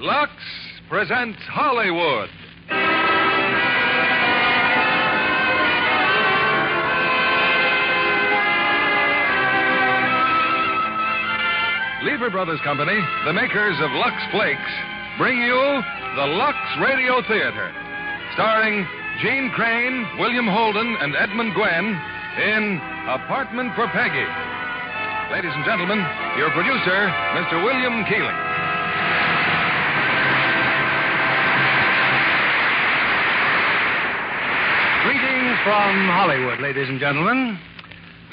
Lux presents Hollywood. Lever Brothers Company, the makers of Lux Flakes, bring you the Lux Radio Theater, starring Gene Crane, William Holden, and Edmund Gwenn in Apartment for Peggy. Ladies and gentlemen, your producer, Mr. William Keeling. Greetings from Hollywood, ladies and gentlemen.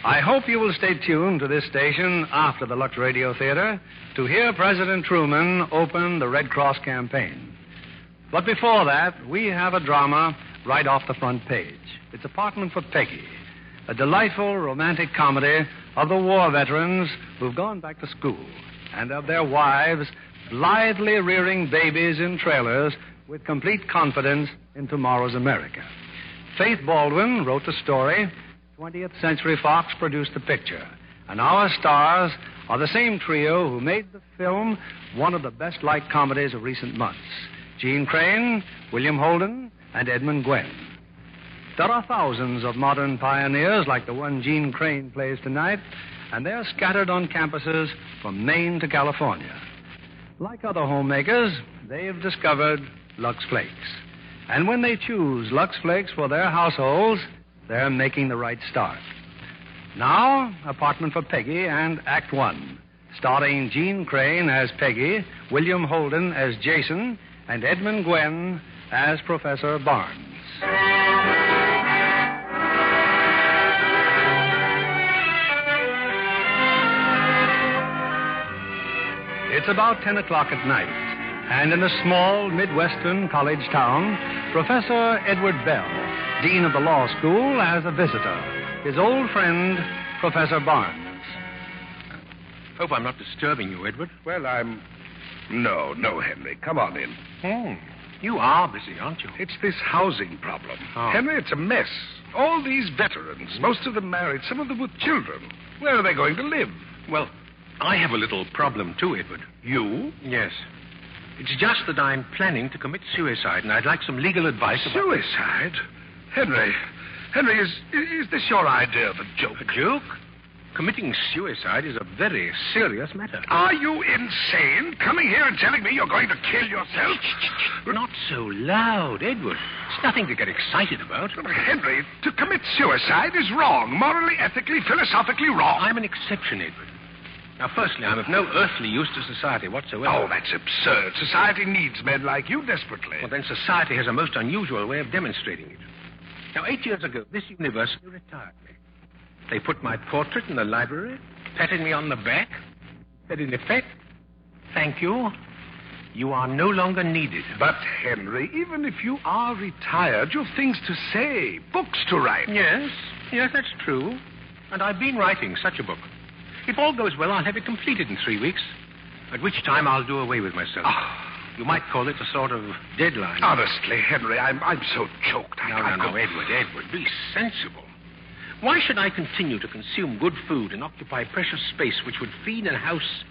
I hope you will stay tuned to this station after the Lux Radio Theater to hear President Truman open the Red Cross campaign. But before that, we have a drama right off the front page. It's Apartment for Peggy, a delightful romantic comedy of the war veterans who've gone back to school and of their wives blithely rearing babies in trailers with complete confidence in tomorrow's America. Faith Baldwin wrote the story. 20th Century Fox produced the picture. And our stars are the same trio who made the film one of the best-liked comedies of recent months. Gene Crane, William Holden, and Edmund Gwenn. There are thousands of modern pioneers like the one Gene Crane plays tonight, and they're scattered on campuses from Maine to California. Like other homemakers, they've discovered Lux Flakes. And when they choose Lux Flakes for their households, they're making the right start. Now, Apartment for Peggy and Act One, starring Gene Crane as Peggy, William Holden as Jason, and Edmund Gwenn as Professor Barnes. It's about 10 o'clock at night, and in a small Midwestern college town, Professor Edward Bell, Dean of the Law School, has a visitor, his old friend, Professor Barnes. Hope I'm not disturbing you, Edward. Well, No, Henry. Come on in. You are busy, aren't you? It's this housing problem. Oh. Henry, it's a mess. All these veterans, most of them married, some of them with children. Where are they going to live? Well, I have a little problem, too, Edward. You? Yes. It's just that I'm planning to commit suicide, and I'd like some legal advice about... Suicide? Henry, is this your idea of a joke? A joke? Committing suicide is a very serious matter. Are you insane? Coming here and telling me you're going to kill yourself? Not so loud, Edward. It's nothing to get excited about. But Henry, to commit suicide is wrong. Morally, ethically, philosophically wrong. I'm an exception, Edward. Now, firstly, I'm of no earthly use to society whatsoever. Oh, that's absurd. Society needs men like you desperately. Well, then society has a most unusual way of demonstrating it. Now, 8 years ago, this university retired me. They put my portrait in the library, patted me on the back, said in effect, "Thank you. You are no longer needed." But, Henry, even if you are retired, you've things to say, books to write. Yes, that's true. And I've been writing such a book. If all goes well, I'll have it completed in 3 weeks, at which time I'll do away with myself. You might call it a sort of deadline. Honestly, Henry, I'm so choked. No, Edward, be sensible. Why should I continue to consume good food and occupy precious space which would feed and house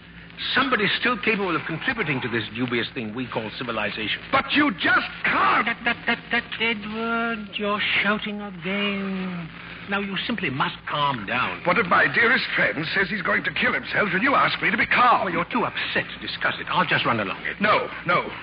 somebody still capable of contributing to this dubious thing we call civilization? But you just can't. Edward, you're shouting again. Now, you simply must calm down. One of my dearest friends says he's going to kill himself, and you ask me to be calm. Well, you're too upset to discuss it. I'll just run along, Edward. No.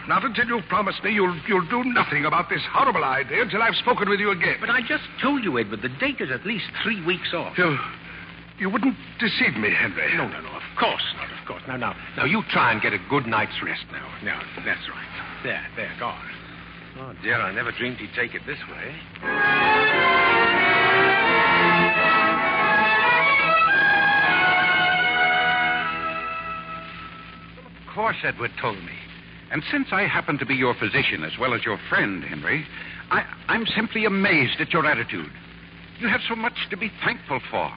Not until you've promised me you'll do nothing about this horrible idea until I've spoken with you again. But I just told you, Edward, the date is at least 3 weeks off. You wouldn't deceive me, Henry. No, of course not, of course. Now, you try and get a good night's rest now. Now, that's right. There, go on. Oh, dear, I never dreamed he'd take it this way. Of course, Edward told me. And since I happen to be your physician as well as your friend, Henry, I'm simply amazed at your attitude. You have so much to be thankful for.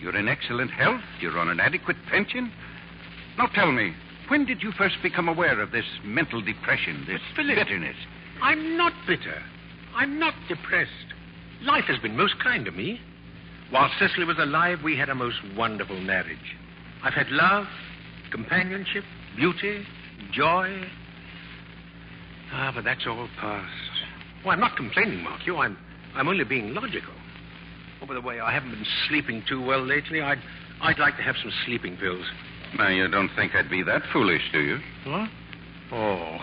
You're in excellent health. You're on an adequate pension. Now tell me, when did you first become aware of this mental depression, this bitterness? I'm not bitter. I'm not depressed. Life has been most kind to me. While Cicely was alive, we had a most wonderful marriage. I've had love, companionship, beauty, joy. Ah, but that's all past. Well, I'm not complaining, mark you. I'm only being logical. Oh, by the way, I haven't been sleeping too well lately. I'd like to have some sleeping pills. Now, you don't think I'd be that foolish, do you? What? Oh,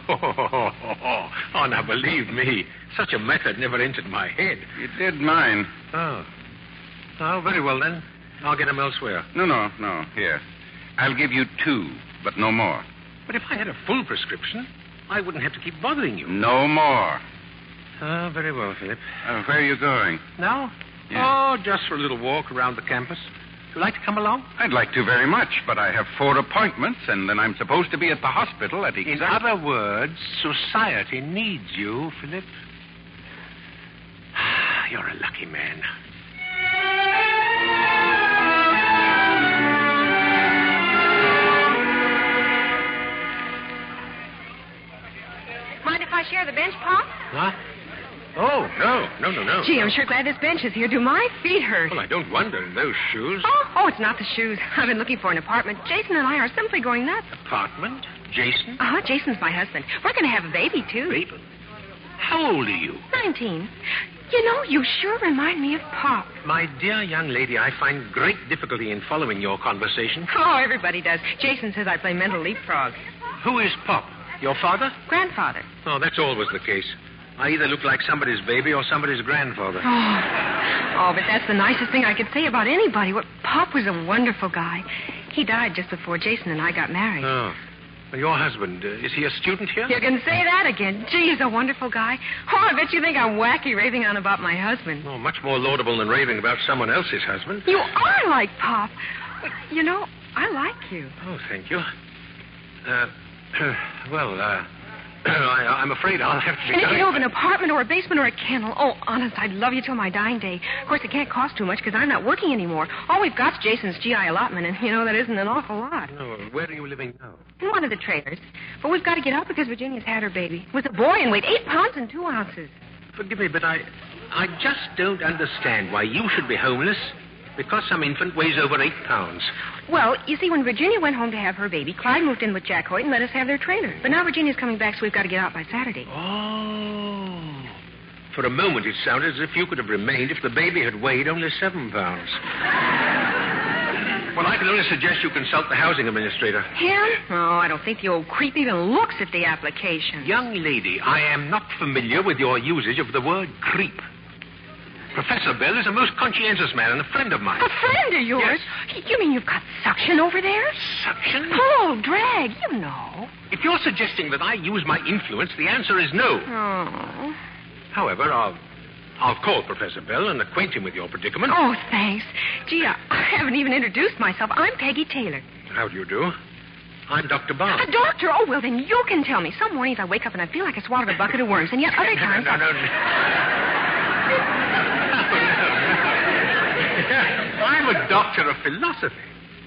now believe me, such a method never entered my head. You did mine. Oh, very well then. I'll get them elsewhere. No. Here. I'll give you 2, but no more. But if I had a full prescription, I wouldn't have to keep bothering you. No more. Very well, Philip. Where are you going? Now? Yeah. Oh, just for a little walk around the campus. Would you like to come along? I'd like to very much, but I have 4 appointments, and then I'm supposed to be at the hospital at In other words, society needs you, Philip. You're a lucky man. Mind if I share the bench, Pop? What? Oh, no. Gee, I'm sure glad this bench is here. Do my feet hurt? Well, I don't wonder in those shoes. Oh, it's not the shoes. I've been looking for an apartment. Jason and I are simply going nuts. Apartment? Jason? Uh-huh, Jason's my husband. We're going to have a baby, too. Baby? How old are you? 19. You know, you sure remind me of Pop. My dear young lady, I find great difficulty in following your conversation. Oh, everybody does. Jason says I play mental leapfrog. Who is Pop? Your father? Grandfather. Oh, that's always the case. I either look like somebody's baby or somebody's grandfather. Oh, but that's the nicest thing I could say about anybody. Pop was a wonderful guy. He died just before Jason and I got married. Oh. Well, your husband, is he a student here? You can say that again. Gee, he's a wonderful guy. Oh, I bet you think I'm wacky raving on about my husband. Oh, much more laudable than raving about someone else's husband. You are like Pop. But, you know, I like you. Oh, thank you. I'm afraid I'll have to be And if going. you know of an apartment or a basement or a kennel, oh, honest, I'd love you till my dying day. Of course, it can't cost too much because I'm not working anymore. All we've got's Jason's GI allotment, and, you know, that isn't an awful lot. No, where are you living now? In one of the trailers. But we've got to get out because Virginia's had her baby. With a boy and weighed 8 pounds and 2 ounces. Forgive me, but I just don't understand why you should be homeless because some infant weighs over 8 pounds. Well, you see, when Virginia went home to have her baby, Clyde moved in with Jack Hoyt and let us have their trailer. But now Virginia's coming back, so we've got to get out by Saturday. Oh. For a moment, it sounded as if you could have remained if the baby had weighed only 7 pounds. Well, I can only suggest you consult the housing administrator. Him? Oh, I don't think the old creep even looks at the application. Young lady, I am not familiar with your usage of the word creep. Professor Bell is a most conscientious man and a friend of mine. A friend of yours? Yes. You mean you've got suction over there? Suction? Pull, drag, you know. If you're suggesting that I use my influence, the answer is no. Oh. However, I'll call Professor Bell and acquaint him with your predicament. Oh, thanks. Gee, I haven't even introduced myself. I'm Peggy Taylor. How do you do? I'm Dr. Barnes. A doctor? Oh, well, then you can tell me. Some mornings I wake up and I feel like I swallowed a bucket of worms, and yet other times... No. I'm a doctor of philosophy.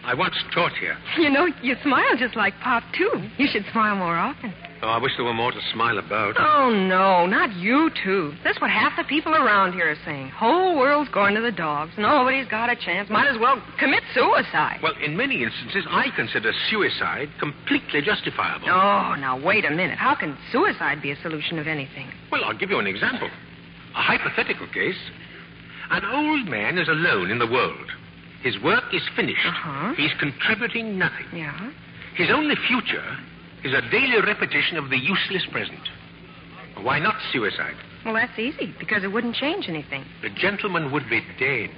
I once taught here. You know, you smile just like Pop, too. You should smile more often. Oh, I wish there were more to smile about. Oh, no, not you, too. That's what half the people around here are saying. Whole world's going to the dogs. Nobody's got a chance. Might as well commit suicide. Well, in many instances, I consider suicide completely justifiable. Oh, now, wait a minute. How can suicide be a solution of anything? Well, I'll give you an example. A hypothetical case. An old man is alone in the world. His work is finished. Uh-huh. He's contributing nothing. Yeah? His only future is a daily repetition of the useless present. Why not suicide? Well, that's easy, because it wouldn't change anything. The gentleman would be dead.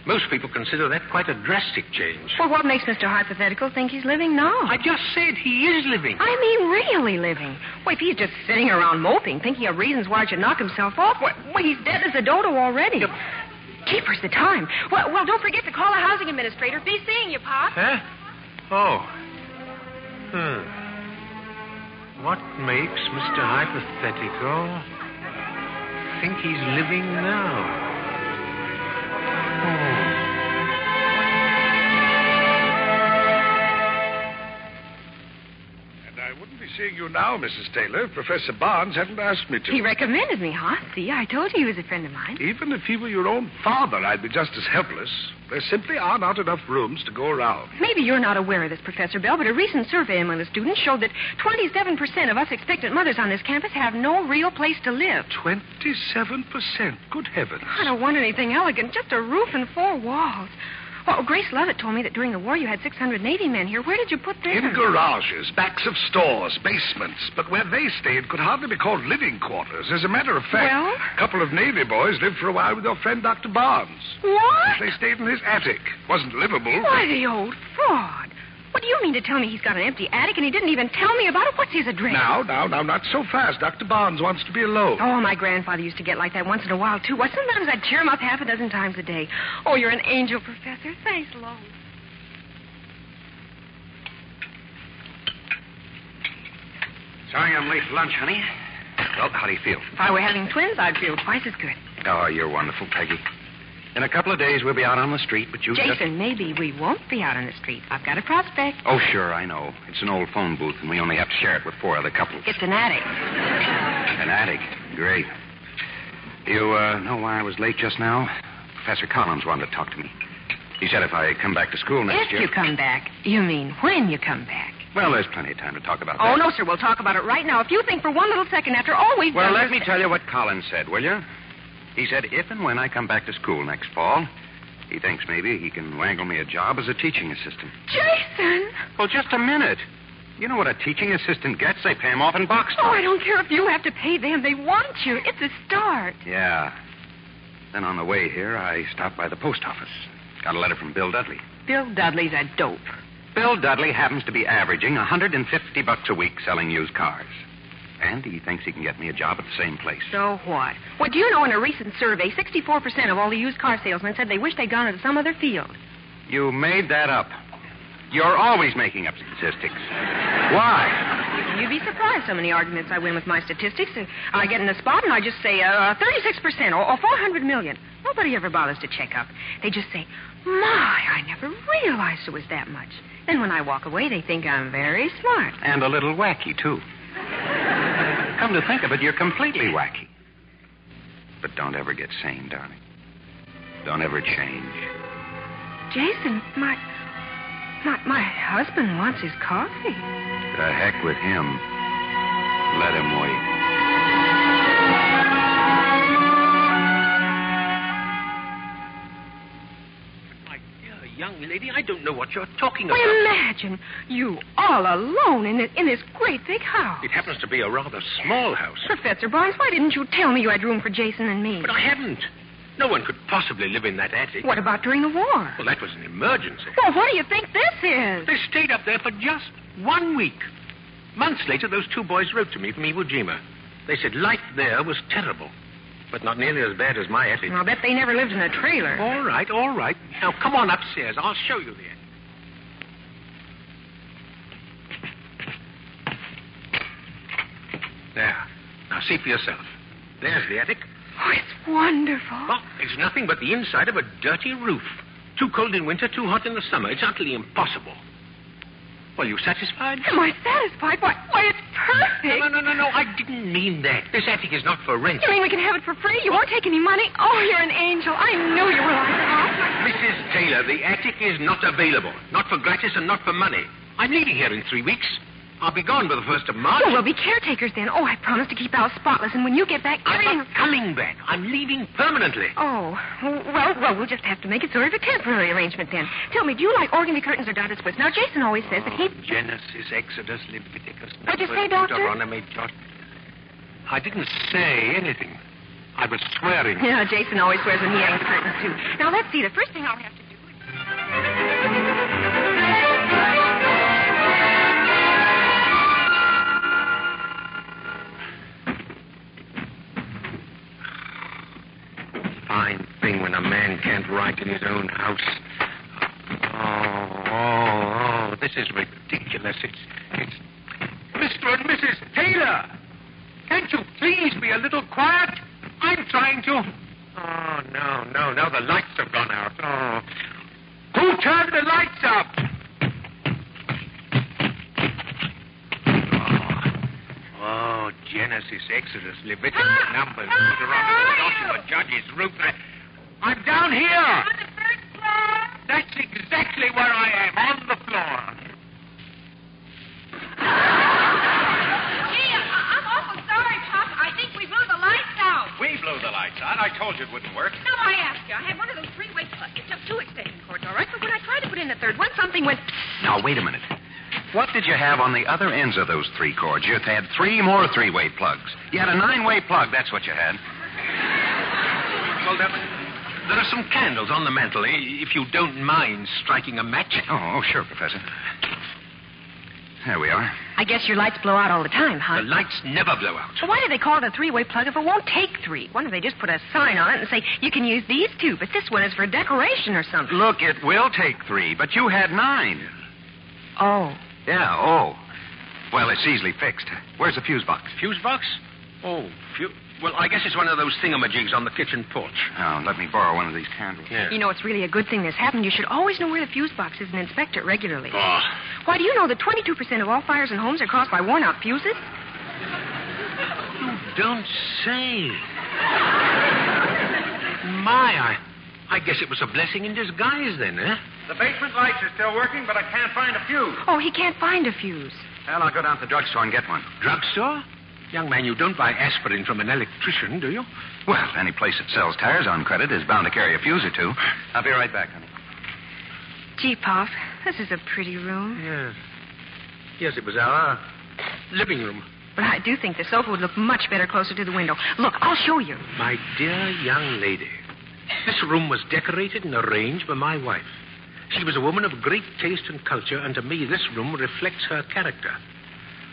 Most people consider that quite a drastic change. Well, what makes Mr. Hypothetical think he's living now? I just said he is living. I mean, really living. Well, if he's just sitting around moping, thinking of reasons why he should knock himself off, well, he's dead as a dodo already. Yep. Keepers the time. Well, don't forget to call the housing administrator. Be seeing you, Pop. Huh? Oh. What makes Mr. Hypothetical think he's living now? And I wouldn't be seeing you you now, Mrs. Taylor. Professor Barnes hadn't asked me to. He recommended me, huh? See, I told you he was a friend of mine. Even if he were your own father, I'd be just as helpless. There simply are not enough rooms to go around. Maybe you're not aware of this, Professor Bell, but a recent survey among the students showed that 27% of us expectant mothers on this campus have no real place to live. 27%. Good heavens. I don't want anything elegant, just a roof and 4 walls. Well, Grace Lovett told me that during the war you had 680 men here. Where did you put them? In garages, backs of stores, basements. But where they stayed could hardly be called living quarters. As a matter of fact, Well? a couple of Navy boys lived for a while with your friend Dr. Barnes. What? They stayed in his attic. Wasn't livable. Why, the old fraud. What do you mean to tell me he's got an empty attic and he didn't even tell me about it? What's his address? Now, not so fast. Dr. Barnes wants to be alone. Oh, my grandfather used to get like that once in a while, too. Well, sometimes I'd cheer him up half a dozen times a day. Oh, you're an angel, Professor. Thanks, Lois. Sorry I'm late for lunch, honey. Well, how do you feel? If I were having twins, I'd feel twice as good. Oh, you're wonderful, Peggy. In a couple of days, we'll be out on the street, but you Jason, maybe we won't be out on the street. I've got a prospect. Oh, sure, I know. It's an old phone booth, and we only have to share it with 4 other couples. It's an attic. An attic. Great. You know why I was late just now? Professor Collins wanted to talk to me. He said if I come back to school next year... If you come back. You mean when you come back. Well, there's plenty of time to talk about Oh, that. no, sir. We'll talk about it right now. If you think for one little second after all we've Well, done... let me tell you what Collins said, will you? He said if and when I come back to school next fall, he thinks maybe he can wangle me a job as a teaching assistant. Jason! Well, just a minute. You know what a teaching assistant gets? They pay him off in box Oh, toys. I don't care if you have to pay them. They want you. It's a start. Yeah. Then on the way here, I stopped by the post office. Got a letter from Bill Dudley. Bill Dudley's a dope. Bill Dudley happens to be averaging $150 a week selling used cars. And he thinks he can get me a job at the same place. So what? Well, do you know in a recent survey, 64% of all the used car salesmen said they wish they'd gone into some other field. You made that up. You're always making up statistics. Why? You'd be surprised how many arguments I win with my statistics. I get in a spot and I just say 36% or 400 million. Nobody ever bothers to check up. They just say, my, I never realized it was that much. Then when I walk away, they think I'm very smart. And a little wacky, too. Come to think of it, you're completely wacky. But don't ever get sane, darling. Don't ever change. Jason, my husband wants his coffee. The heck with him. Let him wait. My dear young lady, I don't know what you're talking Well, about. imagine you all alone in this great big house. It happens to be a rather small house. Professor Barnes, why didn't you tell me you had room for Jason and me? But I haven't. No one could possibly live in that attic. What about during the war? Well, that was an emergency. Well, what do you think this is? They stayed up there for just 1 week. Months later, those 2 boys wrote to me from Iwo Jima. They said life there was terrible, but not nearly as bad as my attic. I'll bet they never lived in a trailer. All right, all right. Now, come on upstairs. I'll show you the attic. There. Now, see for yourself. There's the attic. Oh, it's wonderful. Well, it's nothing but the inside of a dirty roof. Too cold in winter, too hot in the summer. It's utterly impossible. Well, you satisfied? Am I satisfied? Why, it's perfect. No. I didn't mean that. This attic is not for rent. You mean we can have it for free? You won't take any money? Oh, you're an angel. I knew you were like that. Mrs. Taylor, the attic is not available. Not for gratis and not for money. I'm leaving here in 3 weeks. I'll be gone by the 1st of March. Oh, we'll be caretakers then. Oh, I promise to keep the house spotless, and when you get back, I'm everything... not coming back. I'm leaving permanently. Oh, well, we'll just have to make it sort of a temporary arrangement then. Tell me, do you like organdy curtains or dotted splits? Now, Jason always says that he... Genesis, Exodus, Leviticus... What'd you say, Doctor? Deuteronomy, I didn't say anything. I was swearing. Yeah, Jason always swears when he hangs the curtains, too. Now, let's see. The first thing I'll have to do is... Fine thing when a man can't write in his own house. Oh, this is ridiculous. It's... Mr. and Mrs. Taylor! Can't you please be a little quiet? I'm trying to... Oh, no, the lights have gone out. Oh. Who turned the lights up? Oh, Genesis, Exodus, Leviticus, Numbers, Deuteronomy, Joshua, Judges, Ruth. I'm down here. On the first floor. That's exactly where I am, on the floor. Gee, I'm awful sorry, Pop. I think we blew the lights out. We blew the lights out. I told you it wouldn't work. No, I asked you. I had one of those three-way plugs. It took 2 extension cords, all right? But when I tried to put in the third one, something went... Now, wait a minute. What did you have on the other ends of those 3 cords? You had 3 more three-way plugs. You had a 9-way plug. That's what you had. Well, there are some candles on the mantel, if you don't mind striking a match. Oh, sure, Professor. There we are. I guess your lights blow out all the time, huh? The lights never blow out. So why do they call it a three-way plug if it won't take 3? Why don't they just put a sign on it and say, you can use these 2, but this one is for decoration or something? Look, it will take 3, but you had 9. Oh. Yeah, oh. Well, it's easily fixed. Where's the fuse box? Fuse box? Oh, well, I guess it's one of those thingamajigs on the kitchen porch. Oh, let me borrow one of these candles. Yeah. You know, it's really a good thing this happened. You should always know where the fuse box is and inspect it regularly. Oh. Why, do you know that 22% of all fires in homes are caused by worn-out fuses? You don't say. My, I guess it was a blessing in disguise then, eh? The basement lights are still working, but I can't find a fuse. Oh, he can't find a fuse. Well, I'll go down to the drugstore and get one. Drugstore? Young man, you don't buy aspirin from an electrician, do you? Well, any place that sells tires on credit is bound to carry a fuse or 2. I'll be right back, honey. Gee, Pop, this is a pretty room. Yes. Yes, it was our living room. But I do think the sofa would look much better closer to the window. Look, I'll show you. My dear young lady, this room was decorated and arranged by my wife. She was a woman of great taste and culture, and to me, this room reflects her character.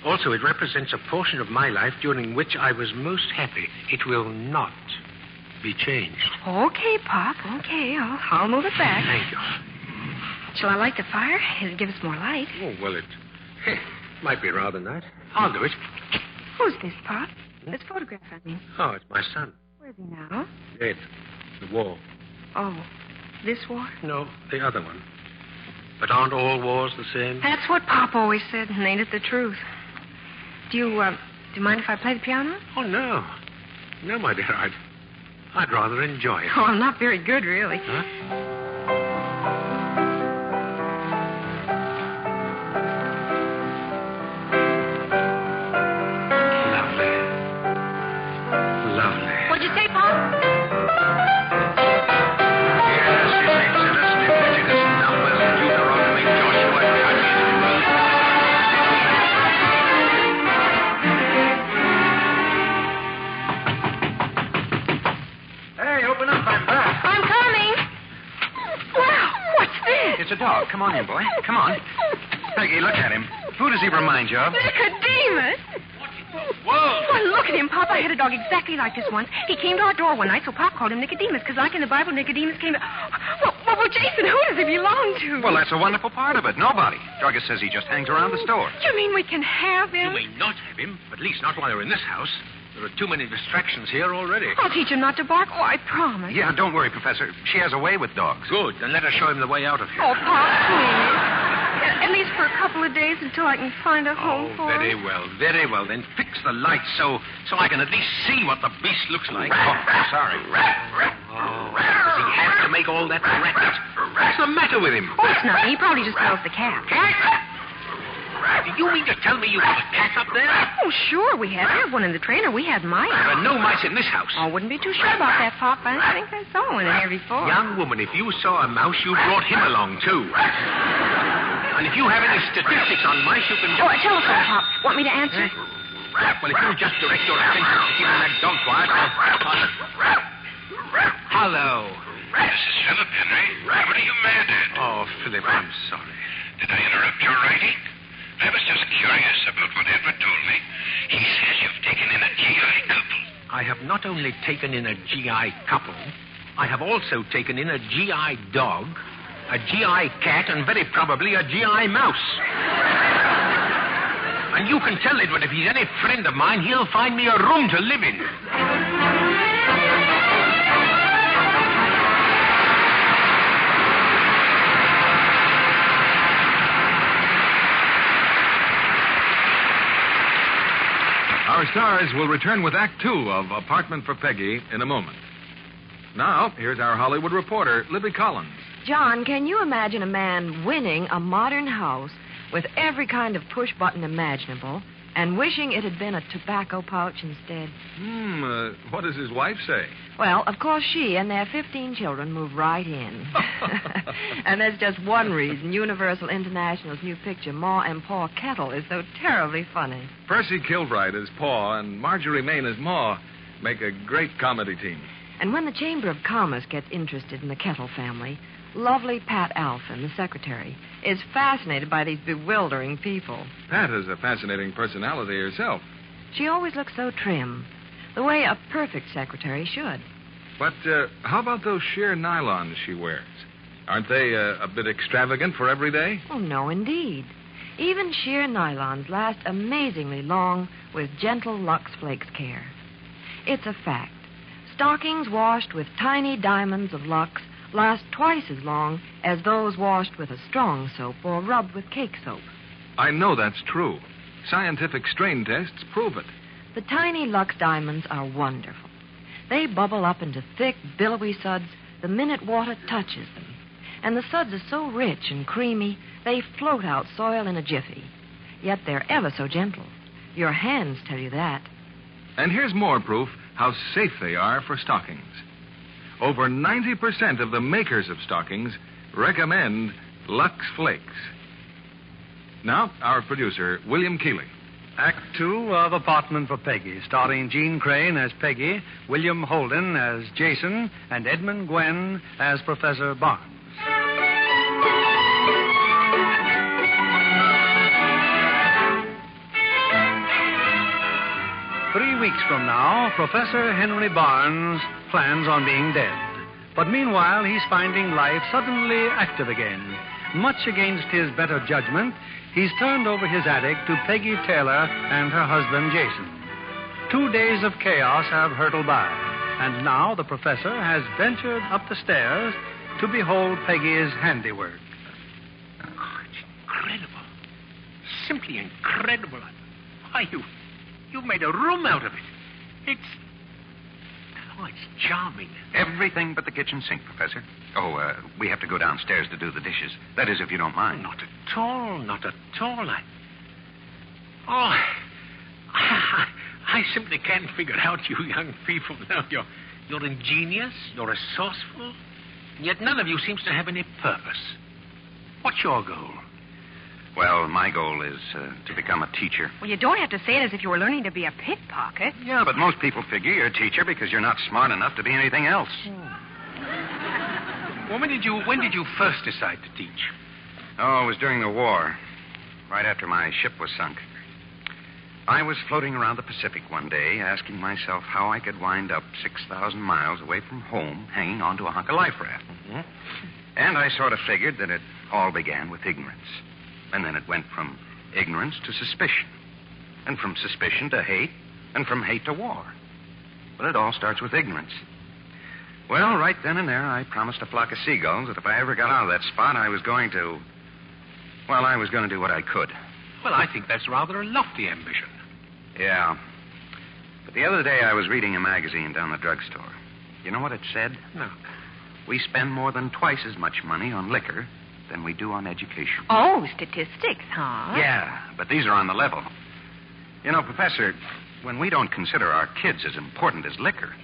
Also, it represents a portion of my life during which I was most happy. It will not be changed. Okay, Pop, okay. I'll move it back. Thank you. Shall I light the fire? It'll give us more light. Oh, well, it might be rather nice. I'll do it. Who's this, Pop? This photograph, I mean. Oh, it's my son. Where's he now? Dead. The war. Oh, this war? No, the other one. But aren't all wars the same? That's what Pop always said, and ain't it the truth? Do you mind if I play the piano? Oh, no. No, my dear, I'd rather enjoy it. Oh, I'm not very good, really. Huh? What'd you say, Pop? Yes, it's Exodus, Leviticus, Numbers, Deuteronomy, Joshua, Judges. Hey, open up, I'm back. I'm coming. Wow, what's this? It's a dog. Come on in, boy. Come on. Peggy, look at him. Who does he remind you of? Nicodemus. Whoa! Well, look at him, Pop. I had a dog exactly like this once. He came to our door one night, so Pop called him Nicodemus, because like in the Bible, Nicodemus came to... Well, Jason, who does he belong to? Well, that's a wonderful part of it. Nobody. Druggist says he just hangs around the store. You mean we can have You him? may not have him, at least not while you're in this house. There are too many distractions here already. I'll teach him not to bark. Oh, I promise. Yeah, don't worry, Professor. She has a way with dogs. Good. Then let us show him the way out of here. Oh, Pop, please. At least for a couple of days until I can find a home for very him. well, very well. Then fix the lights so I can at least see what the beast looks like. Oh, sorry. Does he have to make all that racket? What's the matter with him? Oh, it's nothing. He probably just smells the cat. Cat? Do you mean to tell me you have a cat up there? Oh, sure, we have. We have one in the trailer. We had mice. There are no mice in this house. Oh, wouldn't be too sure about that, Pop. I think I saw one in here before. Young woman, if you saw a mouse, you brought him along, too. And if you have any statistics on mice, you can just... Oh, a telephone, Pop. Want me to answer? Well, if you just direct your attention to keeping that dog quiet, Hello. This is Philip, Henry. What are you mad at? Oh, Philip, I'm sorry. Did I interrupt your writing? I was just curious about what Edward told me. He says you've taken in a GI couple. I have not only taken in a GI couple, I have also taken in a GI dog, a GI cat, and very probably a GI mouse. And you can tell Edward if he's any friend of mine, he'll find me a room to live in. Our stars will return with Act Two of Apartment for Peggy in a moment. Now, here's our Hollywood reporter, Libby Collins. John, can you imagine a man winning a modern house with every kind of push button imaginable and wishing it had been a tobacco pouch instead? What does his wife say? Well, of course, she and their 15 children move right in. And there's just one reason Universal International's new picture, Ma and Pa Kettle, is so terribly funny. Percy Kilbride as Pa and Marjorie Main as Ma make a great comedy team. And when the Chamber of Commerce gets interested in the Kettle family, lovely Pat Alphin, the secretary, is fascinated by these bewildering people. Pat is a fascinating personality herself. She always looks so trim, the way a perfect secretary should. But how about those sheer nylons she wears? Aren't they a bit extravagant for every day? Oh, no, indeed. Even sheer nylons last amazingly long with gentle Lux Flakes care. It's a fact. Stockings washed with tiny diamonds of Lux last twice as long as those washed with a strong soap or rubbed with cake soap. I know that's true. Scientific strain tests prove it. The tiny Lux diamonds are wonderful. They bubble up into thick, billowy suds the minute water touches them. And the suds are so rich and creamy, they float out soil in a jiffy. Yet they're ever so gentle. Your hands tell you that. And here's more proof how safe they are for stockings. Over 90% of the makers of stockings recommend Lux Flakes. Now, our producer, William Keeley. Act Two of Apartment for Peggy, starring Jean Crane as Peggy, William Holden as Jason, and Edmund Gwen as Professor Barnes. Three weeks from now, Professor Henry Barnes plans on being dead. But meanwhile, he's finding life suddenly active again. Much against his better judgment, he's turned over his attic to Peggy Taylor and her husband, Jason. 2 days of chaos have hurtled by, and now the professor has ventured up the stairs to behold Peggy's handiwork. Oh, it's incredible. Simply incredible. Why, you've made a room out of it. It's charming. Everything but the kitchen sink, Professor. Oh, we have to go downstairs to do the dishes. That is, if you don't mind. Not at all, not at all. I simply can't figure out you young people now. You're ingenious, you're resourceful, and yet none of you seems to have any purpose. What's your goal? Well, my goal is to become a teacher. Well, you don't have to say it as if you were learning to be a pickpocket. Yeah, but most people figure you're a teacher because you're not smart enough to be anything else. Well, when did you first decide to teach? Oh, it was during the war, right after my ship was sunk. I was floating around the Pacific one day, asking myself how I could wind up 6,000 miles away from home, hanging onto a hunk of life raft. Mm-hmm. And I sort of figured that it all began with ignorance. And then it went from ignorance to suspicion. And from suspicion to hate. And from hate to war. But it all starts with ignorance. Well, right then and there, I promised a flock of seagulls that if I ever got out of that spot, I was going to do what I could. Well, I think that's rather a lofty ambition. Yeah. But the other day, I was reading a magazine down the drugstore. You know what it said? No. We spend more than twice as much money on liquor than we do on education. Oh, statistics, huh? Yeah, but these are on the level. You know, Professor, when we don't consider our kids as important as liquor,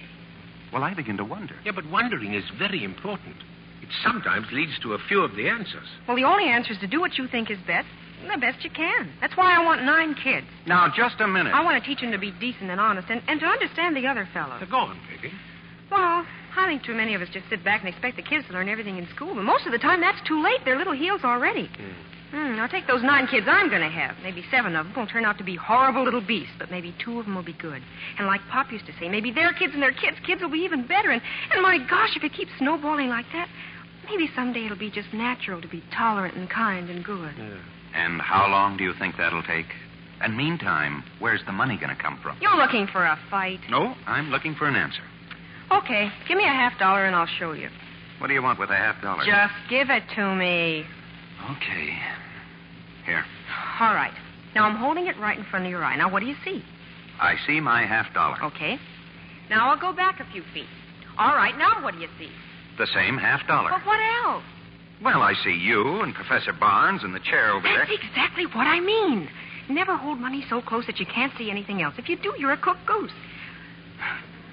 well, I begin to wonder. Yeah, but wondering is very important. It sometimes leads to a few of the answers. Well, the only answer is to do what you think is best, the best you can. That's why I want 9 kids. Now, just a minute. I want to teach them to be decent and honest and to understand the other fellows. Go on, Peggy. Well, I think too many of us just sit back and expect the kids to learn everything in school. But most of the time, that's too late. They're little heels already. Now, take those 9 kids I'm going to have. Maybe 7 of them will turn out to be horrible little beasts, but maybe 2 of them will be good. And like Pop used to say, maybe their kids and their kids will be even better. And my gosh, if it keeps snowballing like that, maybe someday it'll be just natural to be tolerant and kind and good. Yeah. And how long do you think that'll take? And meantime, where's the money going to come from? You're looking for a fight. No, I'm looking for an answer. Okay, give me a $50 and I'll show you. What do you want with a $50? Just give it to me. Okay. Here. All right. Now, I'm holding it right in front of your eye. Now, what do you see? I see my $50. Okay. Now I'll go back a few feet. All right, now what do you see? The same $50. But what else? Well, I see you and Professor Barnes and the chair over That's there. exactly what I mean. Never hold money so close that you can't see anything else. If you do, you're a cooked goose.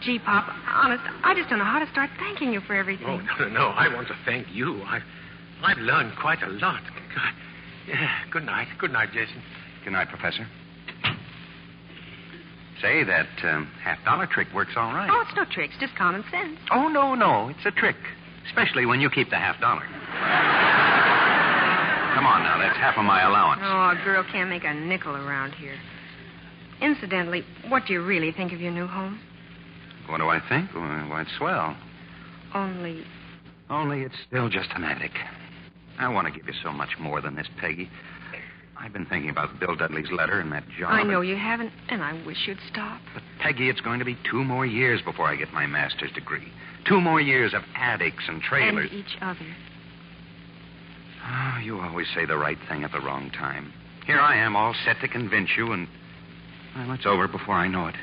Gee, Pop, honest, I just don't know how to start thanking you for everything. Oh, no. I want to thank you. I've learned quite a lot. Yeah, good night. Good night, Jason. Good night, Professor. Say, that $50 trick works all right. Oh, it's no trick. It's just common sense. Oh, no. It's a trick. Especially when you keep the $50. Come on now. That's half of my allowance. Oh, a girl can't make a nickel around here. Incidentally, what do you really think of your new home? What do I think? Well, it's swell. Only It's still just an attic. I want to give you so much more than this, Peggy. I've been thinking about Bill Dudley's letter and that job. I know you haven't, and I wish you'd stop. But, Peggy, it's going to be 2 more years before I get my master's degree. 2 more years of attics and trailers. And each other. Oh, you always say the right thing at the wrong time. Here I am, all set to convince you, and... well, it's over before I know it.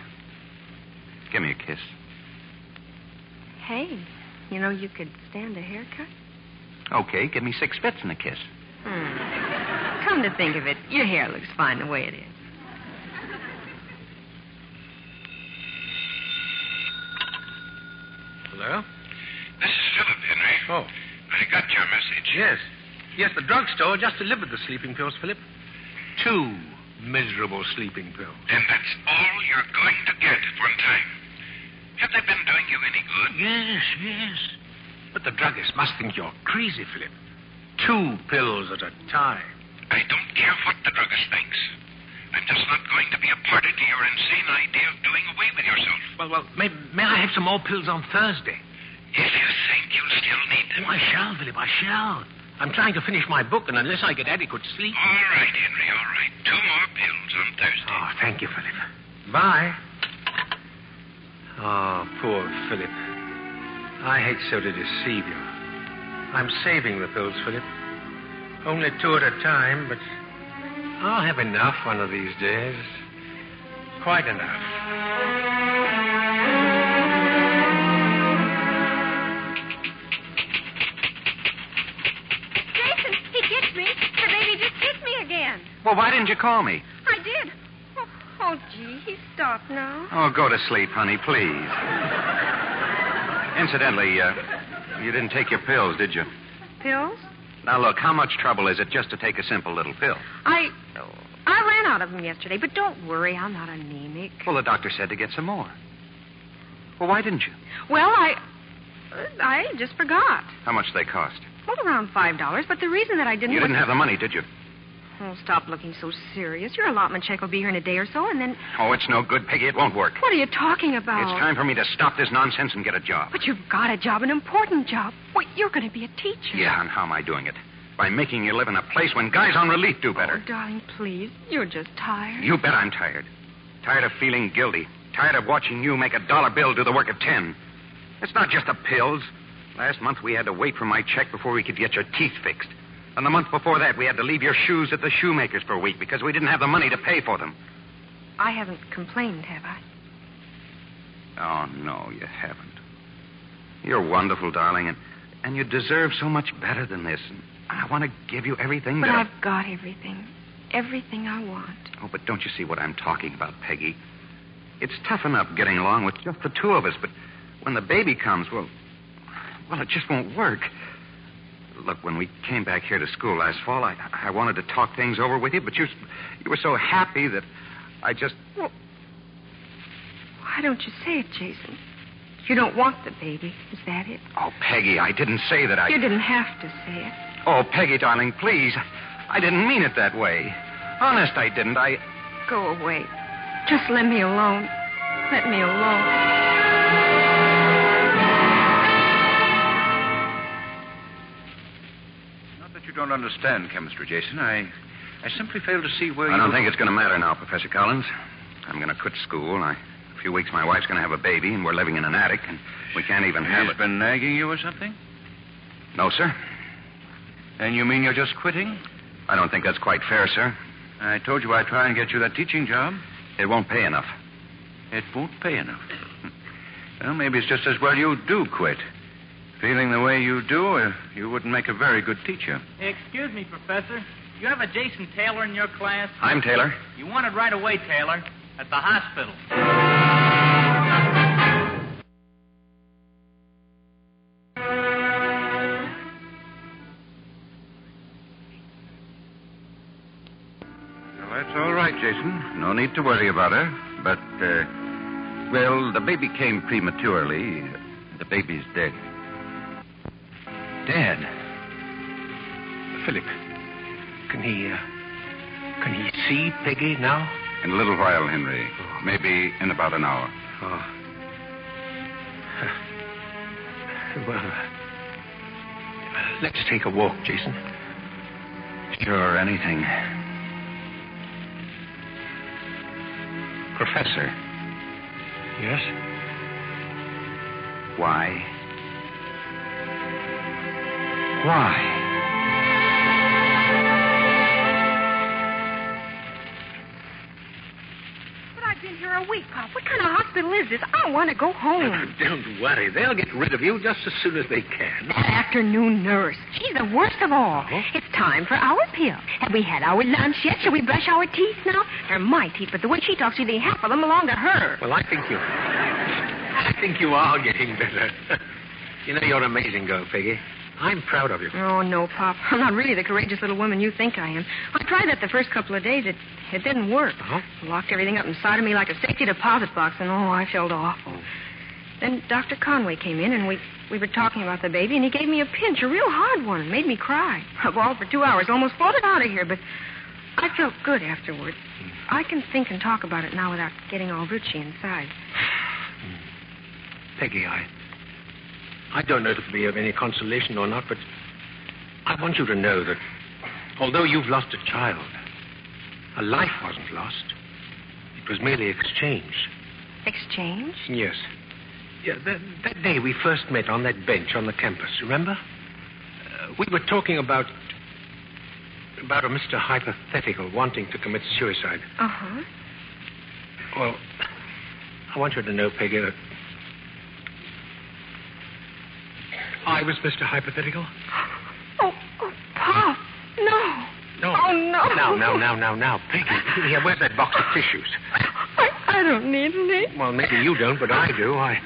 Give me a kiss. Hey, you know you could stand a haircut? Okay, give me 6 fits and a kiss. Come to think of it, your hair looks fine the way it is. Hello? This is Philip, Henry. Oh. I got your message. Yes, the drugstore just delivered the sleeping pills, Philip. 2 miserable sleeping pills. And that's all you're going to get at one time. Have they been doing you any good? Yes. But the druggist must think you're crazy, Philip. 2 pills at a time. I don't care what the druggist thinks. I'm just not going to be a party to your insane idea of doing away with yourself. Well, may I have some more pills on Thursday? If you think you'll still need them. Oh, I shall, Philip, I shall. I'm trying to finish my book, and unless I get adequate sleep... All right, Henry, all right. 2 more pills on Thursday. Oh, thank you, Philip. Bye. Oh, poor Philip. I hate so to deceive you. I'm saving the pills, Philip. Only 2 at a time, but I'll have enough one of these days. Quite enough. Jason, he kicked me. The baby just kicked me again. Well, why didn't you call me? I did. Oh, gee, he stopped now. Oh, go to sleep, honey, please. Incidentally, you didn't take your pills, did you? Pills? Now, look, how much trouble is it just to take a simple little pill? I ran out of them yesterday, but don't worry, I'm not anemic. Well, the doctor said to get some more. Well, why didn't you? Well, I just forgot. How much they cost? Well, around $5, but the reason that I didn't... You didn't have the money, did you? Oh, stop looking so serious. Your allotment check will be here in a day or so, and then... Oh, it's no good, Peggy. It won't work. What are you talking about? It's time for me to stop this nonsense and get a job. But you've got a job, an important job. Wait, you're going to be a teacher. Yeah, and how am I doing it? By making you live in a place when guys on relief do better. Oh, darling, please. You're just tired. You bet I'm tired. Tired of feeling guilty. Tired of watching you make a dollar bill do the work of 10. It's not just the pills. Last month we had to wait for my check before we could get your teeth fixed. And the month before that, we had to leave your shoes at the shoemaker's for a week because we didn't have the money to pay for them. I haven't complained, have I? Oh, no, you haven't. You're wonderful, darling, and you deserve so much better than this. And I want to give you everything But that... I've got everything. Everything I want. Oh, but don't you see what I'm talking about, Peggy? It's tough enough getting along with just the 2 of us, but when the baby comes, well, it just won't work. Look, when we came back here to school last fall, I wanted to talk things over with you, but you were so happy that I just... Well, why don't you say it, Jason? You don't want the baby. Is that it? Oh, Peggy, I didn't say that I... You didn't have to say it. Oh, Peggy, darling, please. I didn't mean it that way. Honest, I didn't. Go away. Just let me alone. Let me alone. You don't understand chemistry, Jason. I simply fail to see where I don't think it's going to matter now, Professor Collins. I'm going to quit school. In a few weeks, my wife's going to have a baby, and we're living in an attic, and we can't even have it. He's been nagging you or something? No, sir. And you mean you're just quitting? I don't think that's quite fair, sir. I told you I'd try and get you that teaching job. It won't pay enough. It won't pay enough. Well, maybe it's just as well you do quit. Feeling the way you do, you wouldn't make a very good teacher. Excuse me, Professor. You have a Jason Taylor in your class? I'm Taylor. You want it right away, Taylor. At the hospital. Well, that's all right, Jason. No need to worry about her. But, well, the baby came prematurely. The baby's dead. Dead? Philip, can he see Peggy now? In a little while, Henry. Maybe in about an hour. Oh. Well, let's take a walk, Jason. Sure, anything. Professor. Yes? Why? Why? I've been here a week, Pop. What kind of hospital is this? I want to go home. Don't worry. They'll get rid of you just as soon as they can. That afternoon nurse. She's the worst of all. Oh? It's time for our pill. Have we had our lunch yet? Shall we brush our teeth now? They're my teeth, but the way she talks, you think half of them belong to her. Well, I think you are getting better. You know, you're an amazing girl, Peggy. I'm proud of you. Oh, no, Pop. I'm not really the courageous little woman you think I am. I tried that the first couple of days. It didn't work. Uh-huh. Locked everything up inside of me like a safety deposit box, and I felt awful. Then Dr. Conway came in, and we were talking about the baby, and he gave me a pinch, a real hard one, and made me cry. I bawled for 2 hours, almost floated out of here, but I felt good afterward. I can think and talk about it now without getting all bitchy inside. Peggy, I don't know if it'll be of any consolation or not, but I want you to know that although you've lost a child, a life wasn't lost. It was merely exchanged. Exchange? Yes. Yeah, that day we first met on that bench on the campus, remember? We were talking about a Mr. Hypothetical wanting to commit suicide. Uh-huh. Well, I want you to know, Peggy, that I was Mr. Hypothetical. Oh, Pop, no. No. Oh, no. Now, Peggy. Here, where's that box of tissues? I don't need any. Well, maybe you don't, but I do. I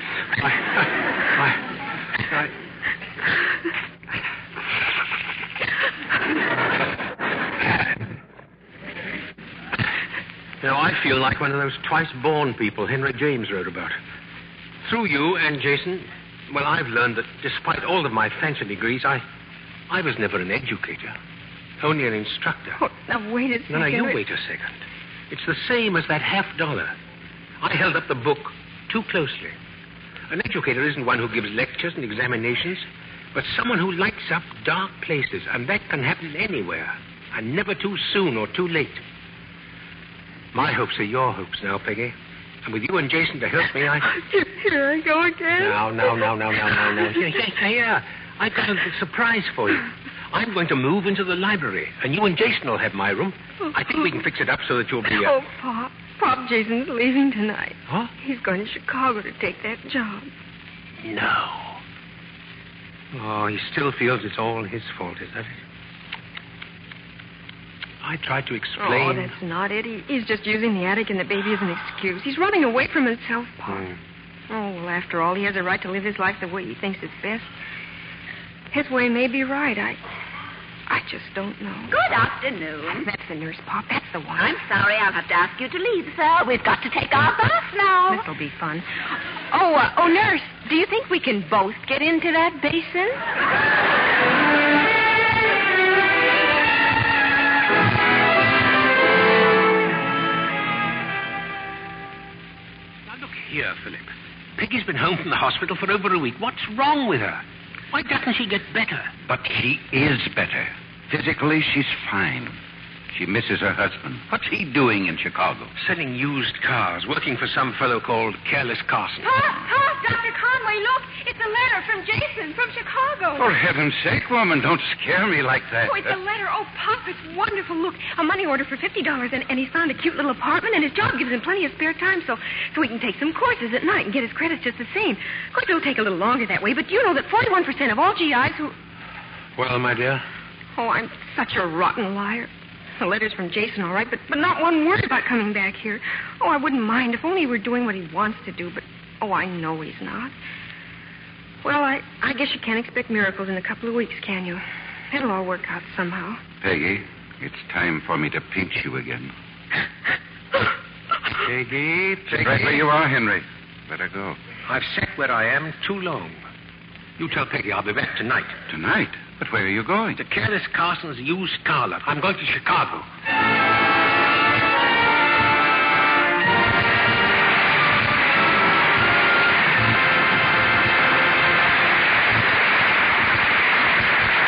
You know, I feel like one of those twice-born people Henry James wrote about. Through you and Jason, well, I've learned that despite all of my fancy degrees, I was never an educator, only an instructor. Oh, now, wait a second. No, you wait a second. It's the same as that $50. I held up the book too closely. An educator isn't one who gives lectures and examinations, but someone who lights up dark places, and that can happen anywhere, and never too soon or too late. My hopes are your hopes now, Peggy. And with you and Jason to help me, Here I go again. Now. Here. I've got a surprise for you. I'm going to move into the library, and you and Jason will have my room. I think we can fix it up so that you'll be... Oh, Pop, Jason's leaving tonight. Huh? He's going to Chicago to take that job. No. Oh, he still feels it's all his fault, is that it? I tried to explain... Oh, that's not it. He's just using the attic and the baby as an excuse. He's running away from himself, Pop. Oh, well, after all, he has a right to live his life the way he thinks is best. His way may be right. I just don't know. Good afternoon. That's the nurse, Pop. That's the one. I'm sorry I'll have to ask you to leave, sir. We've got to take our bath now. This'll be fun. Oh, nurse, do you think we can both get into that basin? Now, look here, Philip. Peggy's been home from the hospital for over a week. What's wrong with her? Why doesn't she get better? But she is better. Physically, she's fine. She misses her husband. What's he doing in Chicago? Selling used cars, working for some fellow called Careless Carson. Pop, Dr. Conway, look. It's a letter from Jason from Chicago. For heaven's sake, woman, don't scare me like that. Oh, it's a letter. Oh, Pop, it's wonderful. Look, a money order for $50, and he's found a cute little apartment, and his job gives him plenty of spare time, so he can take some courses at night and get his credits just the same. Of course, it'll take a little longer that way, but you know that 41% of all GIs who... Well, my dear? Oh, I'm such a rotten liar. The letter's from Jason, all right, but not one word about coming back here. Oh, I wouldn't mind if only he were doing what he wants to do, but, I know he's not. Well, I guess you can't expect miracles in a couple of weeks, can you? It'll all work out somehow. Peggy, it's time for me to pinch you again. Peggy. Right where you are, Henry. Let her go. I've sat where I am too long. You tell Peggy I'll be back tonight. Tonight? But where are you going? To Careless Carson's used car lot. I'm going to Chicago.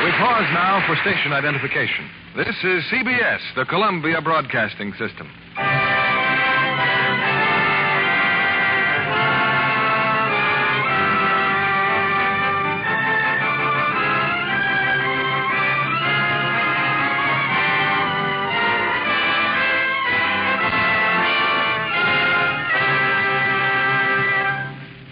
We pause now for station identification. This is CBS, the Columbia Broadcasting System.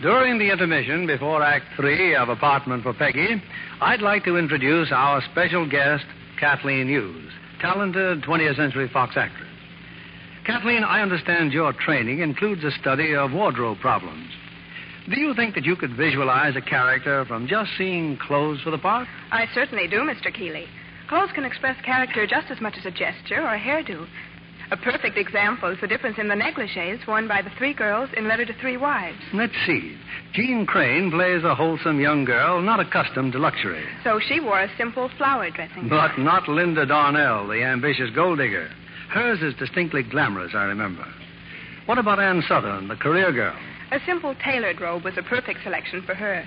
During the intermission before Act 3 of Apartment for Peggy, I'd like to introduce our special guest, Kathleen Hughes, talented 20th Century Fox actress. Kathleen, I understand your training includes a study of wardrobe problems. Do you think that you could visualize a character from just seeing clothes for the part? I certainly do, Mr. Keeley. Clothes can express character just as much as a gesture or a hairdo. A perfect example is the difference in the negligees worn by the three girls in Letter to Three Wives. Let's see. Jean Crane plays a wholesome young girl not accustomed to luxury. So she wore a simple flower dressing. But not Linda Darnell, the ambitious gold digger. Hers is distinctly glamorous, I remember. What about Anne Southern, the career girl? A simple tailored robe was a perfect selection for her.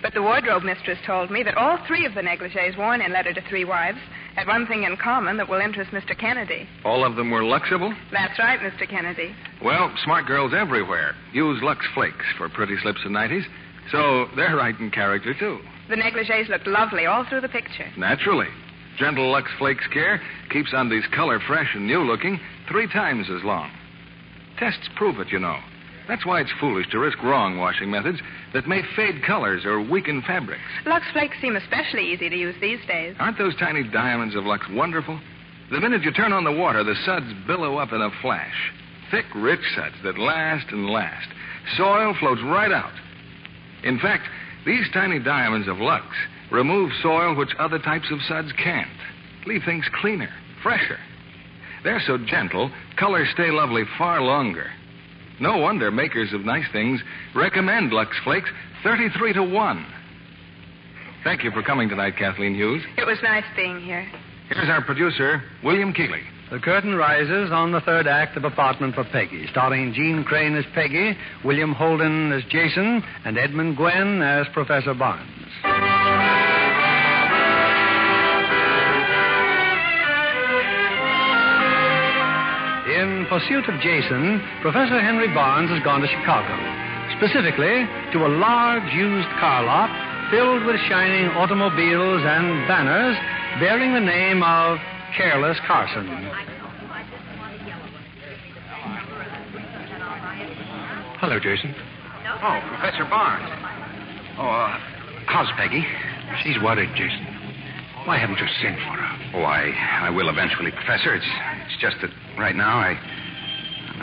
But the wardrobe mistress told me that all three of the negligees worn in Letter to Three Wives had one thing in common that will interest Mr. Kennedy. All of them were Luxable? That's right, Mr. Kennedy. Well, smart girls everywhere use Lux Flakes for pretty slips and nighties, so they're right in character, too. The negligees looked lovely all through the picture. Naturally. Gentle Lux Flakes care keeps Undies color fresh and new-looking 3 times as long. Tests prove it, you know. That's why it's foolish to risk wrong washing methods that may fade colors or weaken fabrics. Lux Flakes seem especially easy to use these days. Aren't those tiny diamonds of Lux wonderful? The minute you turn on the water, the suds billow up in a flash. Thick, rich suds that last and last. Soil floats right out. In fact, these tiny diamonds of Lux remove soil which other types of suds can't. Leave things cleaner, fresher. They're so gentle, colors stay lovely far longer. No wonder makers of nice things recommend Lux Flakes 33 to 1. Thank you for coming tonight, Kathleen Hughes. It was nice being here. Here's our producer, William Keeley. The curtain rises on the third act of Apartment for Peggy, starring Jean Crane as Peggy, William Holden as Jason, and Edmund Gwen as Professor Barnes. In pursuit of Jason, Professor Henry Barnes has gone to Chicago, specifically to a large used car lot filled with shining automobiles and banners bearing the name of Careless Carson. Hello, Jason. Oh, Professor Barnes. How's Peggy? She's worried, Jason. Why haven't you sent for her? Oh, I will eventually, Professor. It's just that right now,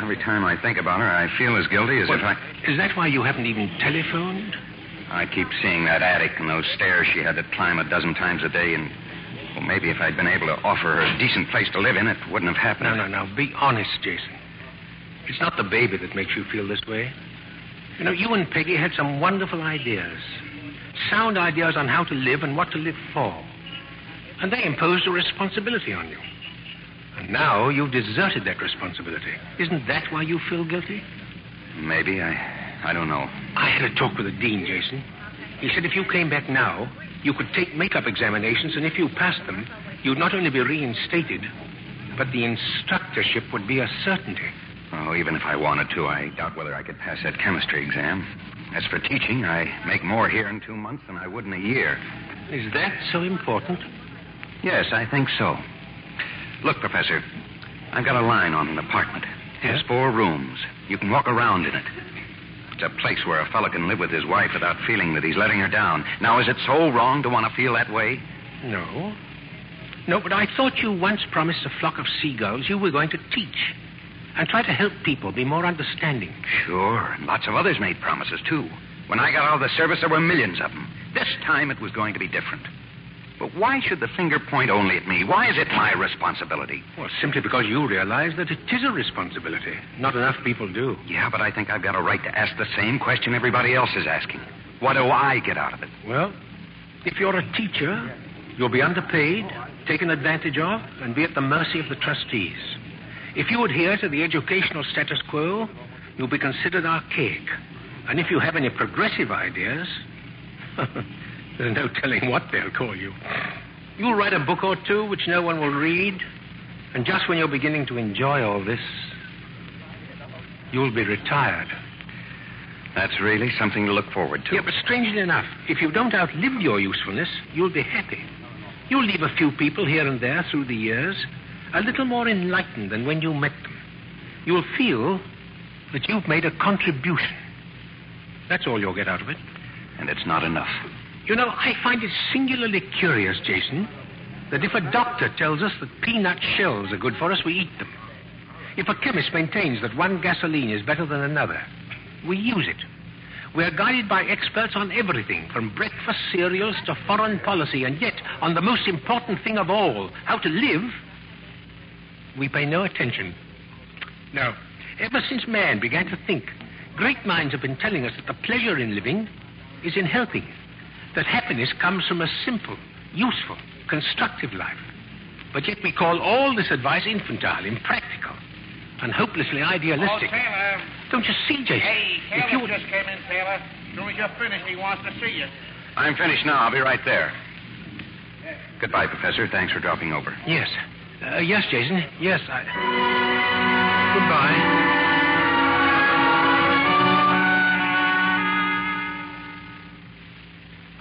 every time I think about her, I feel as guilty as if I... Is that why you haven't even telephoned? I keep seeing that attic and those stairs she had to climb a dozen times a day, and well, maybe if I'd been able to offer her a decent place to live in, it wouldn't have happened. No. Be honest, Jason. It's not the baby that makes you feel this way. You know, you and Peggy had some wonderful ideas. Sound ideas on how to live and what to live for. And they imposed a responsibility on you. And now you've deserted that responsibility. Isn't that why you feel guilty? Maybe. I don't know. I had a talk with the dean, Jason. He said if you came back now, you could take makeup examinations, and if you passed them, you'd not only be reinstated, But the instructorship would be a certainty. Oh, even if I wanted to, I doubt whether I could pass that chemistry exam. As for teaching, I make more here in 2 months than I would in a year. Is that so important? Yes, I think so. Look, Professor, I've got a line on an apartment. It has 4 rooms. You can walk around in it. It's a place where a fellow can live with his wife without feeling that he's letting her down. Now, is it so wrong to want to feel that way? No. No, but I thought you once promised a flock of seagulls you were going to teach and try to help people be more understanding. Sure, and lots of others made promises, too. When I got out of the service, there were millions of them. This time it was going to be different. But why should the finger point only at me? Why is it my responsibility? Well, simply because you realize that it is a responsibility. Not enough people do. Yeah, but I think I've got a right to ask the same question everybody else is asking. What do I get out of it? Well, if you're a teacher, you'll be underpaid, taken advantage of, and be at the mercy of the trustees. If you adhere to the educational status quo, you'll be considered archaic. And if you have any progressive ideas, there's no telling what they'll call you. You'll write a book or two which no one will read, and just when you're beginning to enjoy all this, you'll be retired. That's really something to look forward to. Yeah, but strangely enough, if you don't outlive your usefulness, you'll be happy. You'll leave a few people here and there through the years a little more enlightened than when you met them. You'll feel that you've made a contribution. That's all you'll get out of it. And it's not enough. You know, I find it singularly curious, Jason, that if a doctor tells us that peanut shells are good for us, we eat them. If a chemist maintains that one gasoline is better than another, we use it. We're guided by experts on everything, from breakfast cereals to foreign policy, and yet, on the most important thing of all, how to live, we pay no attention. Now, ever since man began to think, great minds have been telling us that the pleasure in living is in helping, that happiness comes from a simple, useful, constructive life. But yet we call all this advice infantile, impractical, and hopelessly idealistic. Oh, Taylor. Don't you see, Jason? Hey, Taylor just came in, Taylor. As soon as you're finished, he wants to see you. I'm finished now. I'll be right there. Goodbye, Professor. Thanks for dropping over. Yes. Yes, Jason. Yes, Goodbye.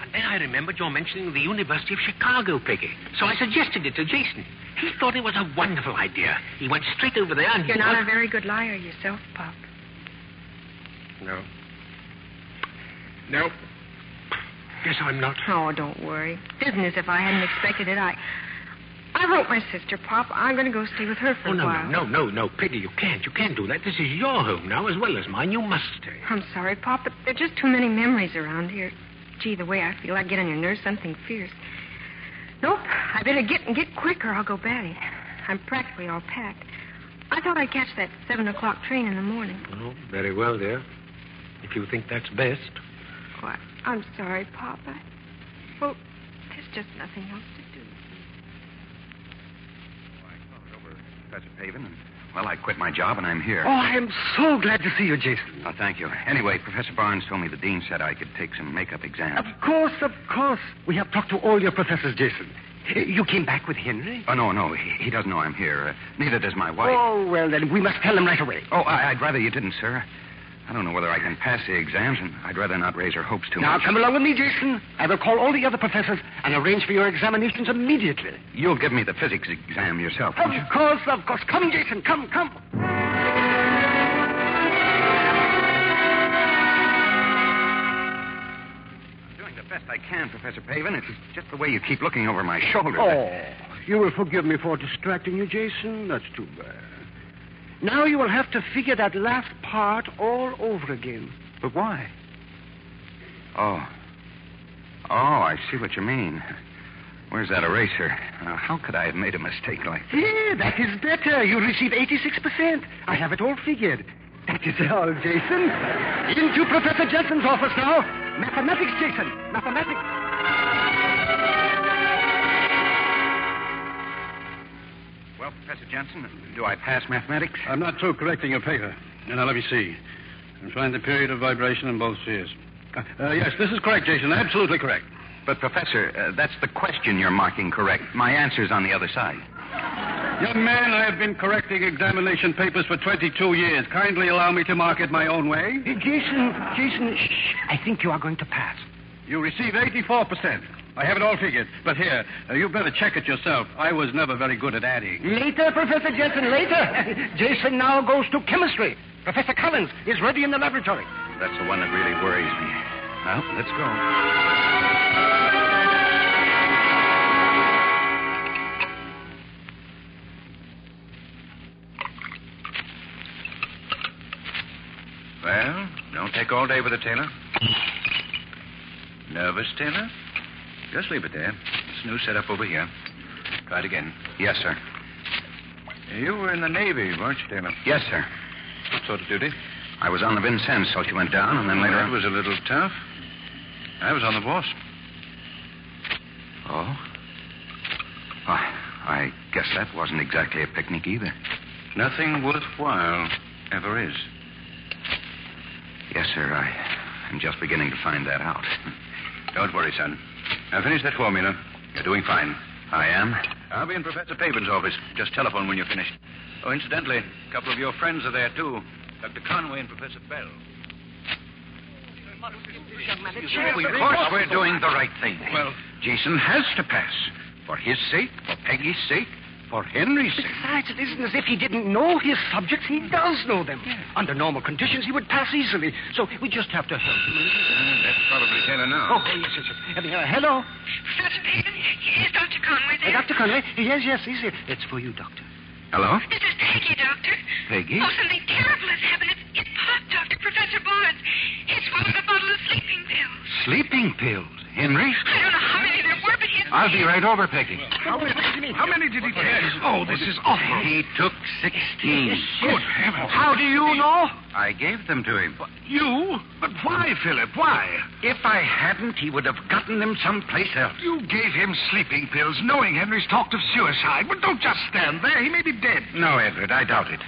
And then I remembered your mentioning the University of Chicago, Peggy. So I suggested it to Jason. He thought it was a wonderful idea. He went straight over there and... You're not a very good liar yourself, Pop. No. No. Yes, I'm not. Oh, don't worry. It isn't as if I hadn't expected it. I wrote my sister, Pop. I'm going to go stay with her for a while. No, Peggy, you can't. You can't do that. This is your home now as well as mine. You must stay. I'm sorry, Pop, but there are just too many memories around here. Gee, the way I feel, I get on your nerves, something fierce. Nope, I better get quick or I'll go batty. I'm practically all packed. I thought I'd catch that 7 o'clock train in the morning. Oh, very well, dear. If you think that's best. Oh, I'm sorry, Pop. Well, there's just nothing else to do. I thought it over, Professor Pavin, and, well, I quit my job and I'm here. Oh, I am so glad to see you, Jason. Oh, thank you. Anyway, Professor Barnes told me the dean said I could take some makeup exams. Of course. We have talked to all your professors, Jason. You came back with Henry? Oh, no. He doesn't know I'm here. Neither does my wife. Oh, well, then we must tell him right away. Oh, I'd rather you didn't, sir. I don't know whether I can pass the exams, and I'd rather not raise her hopes too much. Now, come along with me, Jason. I will call all the other professors and arrange for your examinations immediately. You'll give me the physics exam yourself, won't you? Of course. Come, Jason. Come. I'm doing the best I can, Professor Pavin. It's just the way you keep looking over my shoulder. Oh, you will forgive me for distracting you, Jason. That's too bad. Now you will have to figure that last part all over again. But why? Oh, I see what you mean. Where's that eraser? How could I have made a mistake like that? Yeah, that is better. You receive 86%. I have it all figured. That is all, Jason. Into Professor Jensen's office now. Mathematics, Jason. Mathematics. Well, Professor Jensen, do I pass mathematics? I'm not through correcting your paper. Now, let me see. I'm find the period of vibration in both spheres. Yes, this is correct, Jason. Absolutely correct. But, Professor, that's the question you're marking correct. My answer's on the other side. Young man, I have been correcting examination papers for 22 years. Kindly allow me to mark it my own way. Jason, shh. I think you are going to pass. You received 84%. I have it all figured. But here, you better check it yourself. I was never very good at adding. Later, Professor Jensen, later. Jason now goes to chemistry. Professor Collins is ready in the laboratory. That's the one that really worries me. Well, let's go. Well, don't take all day with it, Taylor. Nervous, Taylor? Just leave it there. This new setup over here. Try it again. Yes, sir. You were in the Navy, weren't you, Taylor? Yes, sir. What sort of duty? I was on the Vincennes till she went down, and then later... That was a little tough. I was on the Wasp. Oh? I guess that wasn't exactly a picnic either. Nothing worthwhile ever is. Yes, sir. I'm just beginning to find that out. Don't worry, son. Now, finish that formula. You're doing fine. I am? I'll be in Professor Pavin's office. Just telephone when you're finished. Oh, incidentally, a couple of your friends are there, too. Dr. Conway and Professor Bell. Of course we're doing the right thing. Well, Jason has to pass. For his sake, for Peggy's sake, for Henry's sake. Besides, it isn't as if he didn't know his subjects. He does know them. Yeah. Under normal conditions, he would pass easily. So we just have to help him. That's probably Taylor now. Oh, yes. Hello? Professor Pavin, is Dr. Conway there? Dr. Conway? Yes, he's here. It's for you, Doctor. Hello? This is Peggy, Doctor. Peggy? Oh, something terrible has happened. It's Pop, Doctor. Professor Barnes. He swallowed a bottle of sleeping pills. Sleeping pills? Henry? I don't know how many there were, but I'll be right over, Peggy. How many did he take? Oh, this is awful. He took 16. Good heavens. How do you know? I gave them to him. You? But why, Philip? Why? If I hadn't, he would have gotten them someplace else. You gave him sleeping pills, knowing Henry's talked of suicide. But don't just stand there. He may be dead. No, Edward, I doubt it.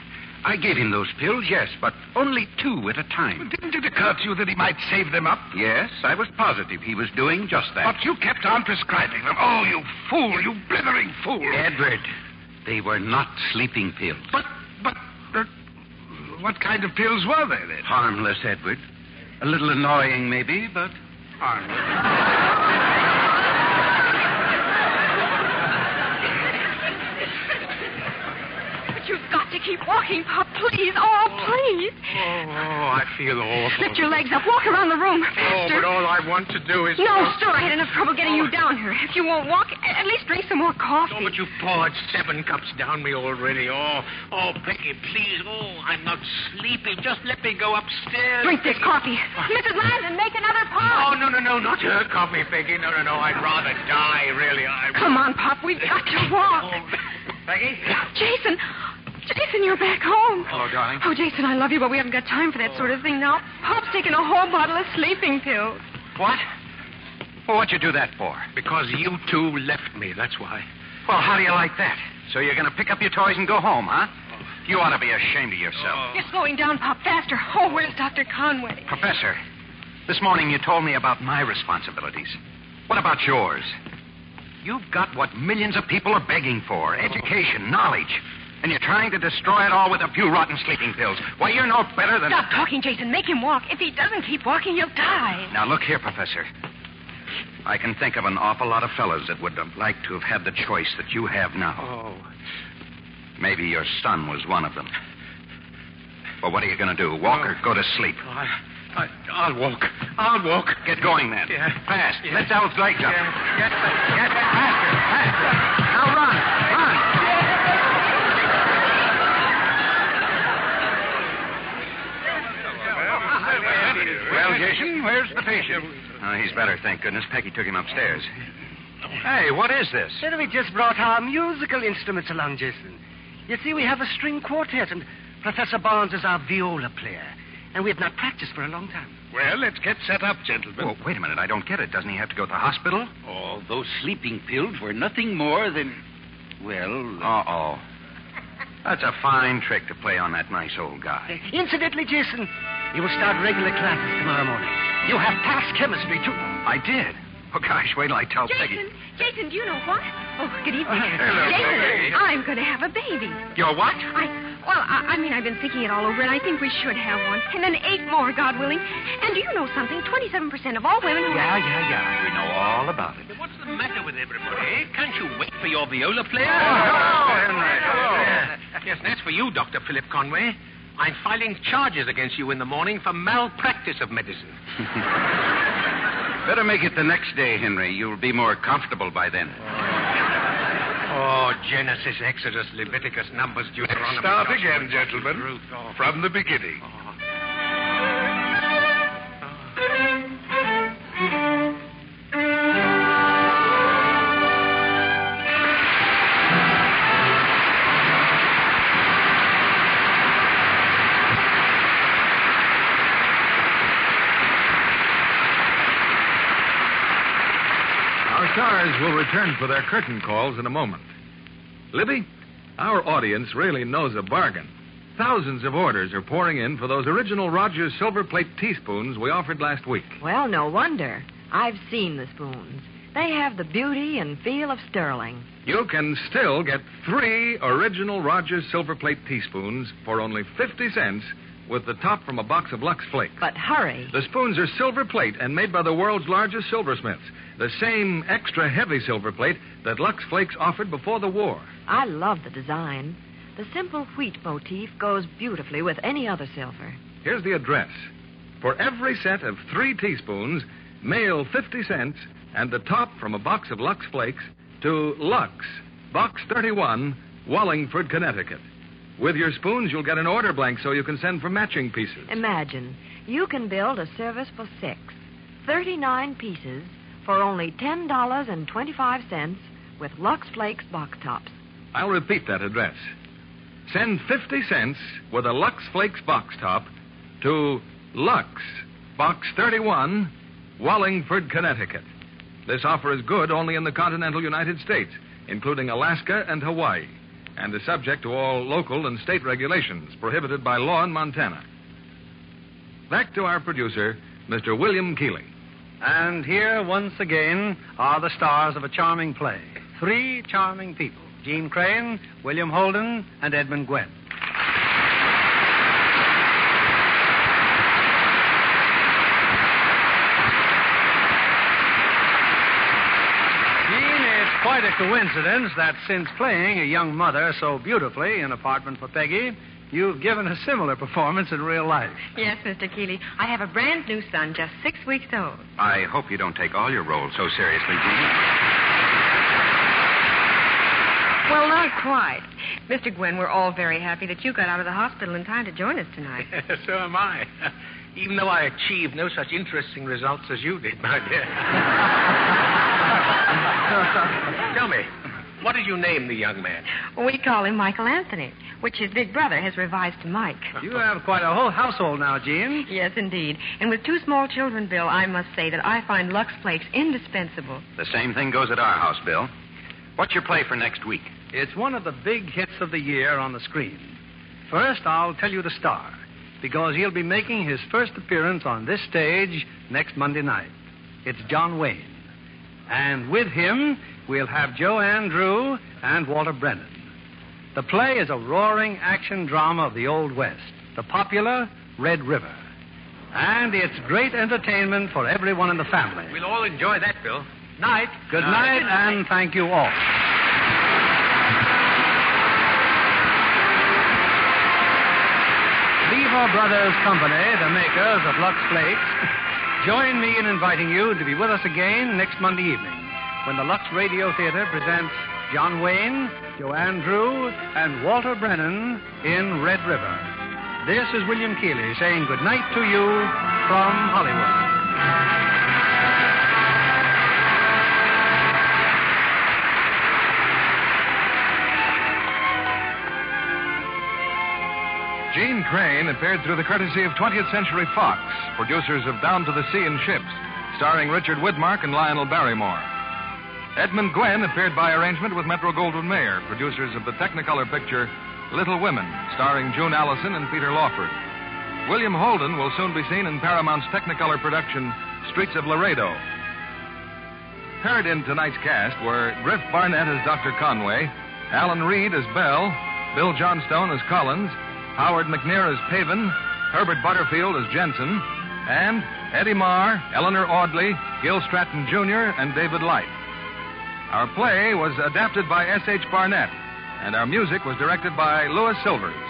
I gave him those pills, yes, but only 2 at a time. But didn't it occur to you that he might save them up? Yes, I was positive he was doing just that. But you kept on prescribing them. Oh, you fool, you blithering fool. Edward, they were not sleeping pills. But, what kind of pills were they, then? Harmless, Edward. A little annoying, maybe, but harmless. you've got to keep walking, Pop, please. Oh, please. Oh, I feel awful. Lift your legs up. Walk around the room. Faster. Oh, but all I want to do is... No, sir, I had enough trouble getting you down here. If you won't walk, at least drink some more coffee. Oh, but you poured 7 cups down me already. Oh, Peggy, please. Oh, I'm not sleepy. Just let me go upstairs. Drink this coffee. Mrs. Landon, make another pot. Oh, no, not her coffee, Peggy. No. I'd rather die, really. Come on, Pop. We've got to walk. Peggy? Jason, you're back home. Hello, darling. Oh, Jason, I love you, but we haven't got time for that sort of thing now. Pop's taken a whole bottle of sleeping pills. What? Well, what'd you do that for? Because you 2 left me, that's why. Well, how do you like that? So you're going to pick up your toys and go home, huh? You ought to be ashamed of yourself. You're slowing down, Pop, faster. Oh, where's Dr. Conway? Professor, this morning you told me about my responsibilities. What about yours? You've got what millions of people are begging for, education, knowledge. And you're trying to destroy it all with a few rotten sleeping pills. Why, you're no better than... Stop talking, Jason. Make him walk. If he doesn't keep walking, he'll die. Now, look here, Professor. I can think of an awful lot of fellows that would have liked to have had the choice that you have now. Oh. Maybe your son was one of them. Well, what are you going to do? Walk or go to sleep? I'll walk. Get going, then. Yeah. Fast. Yeah. Let's Al's legs up. Yeah. Get faster. Now run. Well, Jason, where's the patient? Oh, he's better, thank goodness. Peggy took him upstairs. Hey, what is this? Well, we just brought our musical instruments along, Jason. You see, we have a string quartet, and Professor Barnes is our viola player. And we have not practiced for a long time. Well, let's get set up, gentlemen. Oh, wait a minute. I don't get it. Doesn't he have to go to the hospital? Oh, those sleeping pills were nothing more than... Well... Uh-oh. That's a fine trick to play on that nice old guy. Incidentally, Jason, you will start regular classes tomorrow morning. You have passed chemistry, too. I did. Oh, gosh, wait till I tell Peggy. Jason, do you know what? Oh, good evening. Hello, Jason, Peggy. I'm going to have a baby. You're what? I mean, I've been thinking it all over, and I think we should have one. And then 8 more, God willing. And do you know something? 27% of all women who... Yeah. We know all about it. What's the matter with everybody? Can't you wait for your viola player? Henry. Yes, that's for you, Dr. Philip Conway. I'm filing charges against you in the morning for malpractice of medicine. Better make it the next day, Henry. You'll be more comfortable by then. Oh, Genesis, Exodus, Leviticus, Numbers, Deuteronomy. Start again, gentlemen. From the beginning. Our stars will return for their curtain calls in a moment. Libby, our audience really knows a bargain. Thousands of orders are pouring in for those original Rogers silver plate teaspoons we offered last week. Well, no wonder. I've seen the spoons. They have the beauty and feel of sterling. You can still get 3 original Rogers silver plate teaspoons for only 50 cents with the top from a box of Lux Flakes. But hurry. The spoons are silver plate and made by the world's largest silversmiths. The same extra heavy silver plate that Lux Flakes offered before the war. I love the design. The simple wheat motif goes beautifully with any other silver. Here's the address. For every set of 3 teaspoons, mail 50 cents and the top from a box of Lux Flakes to Lux, Box 31, Wallingford, Connecticut. With your spoons, you'll get an order blank so you can send for matching pieces. Imagine, you can build a service for 6, 39 pieces for only $10.25 with Lux Flakes box tops. I'll repeat that address. Send 50 cents with a Lux Flakes box top to Lux, Box 31, Wallingford, Connecticut. This offer is good only in the continental United States, including Alaska and Hawaii, and is subject to all local and state regulations prohibited by law in Montana. Back to our producer, Mr. William Keeley. And here, once again, are the stars of a charming play. 3 charming people: Jean Crane, William Holden, and Edmund Gwenn. Jean, it's quite a coincidence that since playing a young mother so beautifully in Apartment for Peggy, you've given a similar performance in real life. Yes, Mr. Keeley. I have a brand new son, just 6 weeks old. I hope you don't take all your roles so seriously, Jean. Well, not quite. Mr. Gwen, we're all very happy that you got out of the hospital in time to join us tonight. So am I. Even though I achieved no such interesting results as you did, my dear. Tell me, what did you name the young man? We call him Michael Anthony, which his big brother has revised to Mike. You have quite a whole household now, Jean. Yes, indeed. And with 2 small children, Bill, I must say that I find Lux Flakes indispensable. The same thing goes at our house, Bill. What's your play for next week? It's one of the big hits of the year on the screen. First, I'll tell you the star, because he'll be making his first appearance on this stage next Monday night. It's John Wayne. And with him, we'll have Joanne Drew and Walter Brennan. The play is a roaring action drama of the Old West, the popular Red River. And it's great entertainment for everyone in the family. We'll all enjoy that, Bill. Night. Good night, and thank you all. Lever Brothers Company, the makers of Lux Flakes, join me in inviting you to be with us again next Monday evening when the Lux Radio Theater presents John Wayne, Joanne Drew, and Walter Brennan in Red River. This is William Keeley saying good night to you from Hollywood. Jean Crane appeared through the courtesy of 20th Century Fox, producers of Down to the Sea in Ships, starring Richard Widmark and Lionel Barrymore. Edmund Gwenn appeared by arrangement with Metro-Goldwyn-Mayer, producers of the Technicolor picture Little Women, starring June Allison and Peter Lawford. William Holden will soon be seen in Paramount's Technicolor production Streets of Laredo. Appeared in tonight's cast were Griff Barnett as Dr. Conway, Alan Reed as Bell, Bill Johnstone as Collins, Howard McNear as Paven, Herbert Butterfield as Jensen, and Eddie Marr, Eleanor Audley, Gil Stratton Jr., and David Light. Our play was adapted by S.H. Barnett, and our music was directed by Louis Silvers.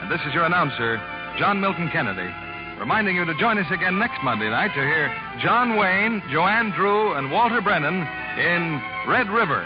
And this is your announcer, John Milton Kennedy, reminding you to join us again next Monday night to hear John Wayne, Joanne Drew, and Walter Brennan in Red River.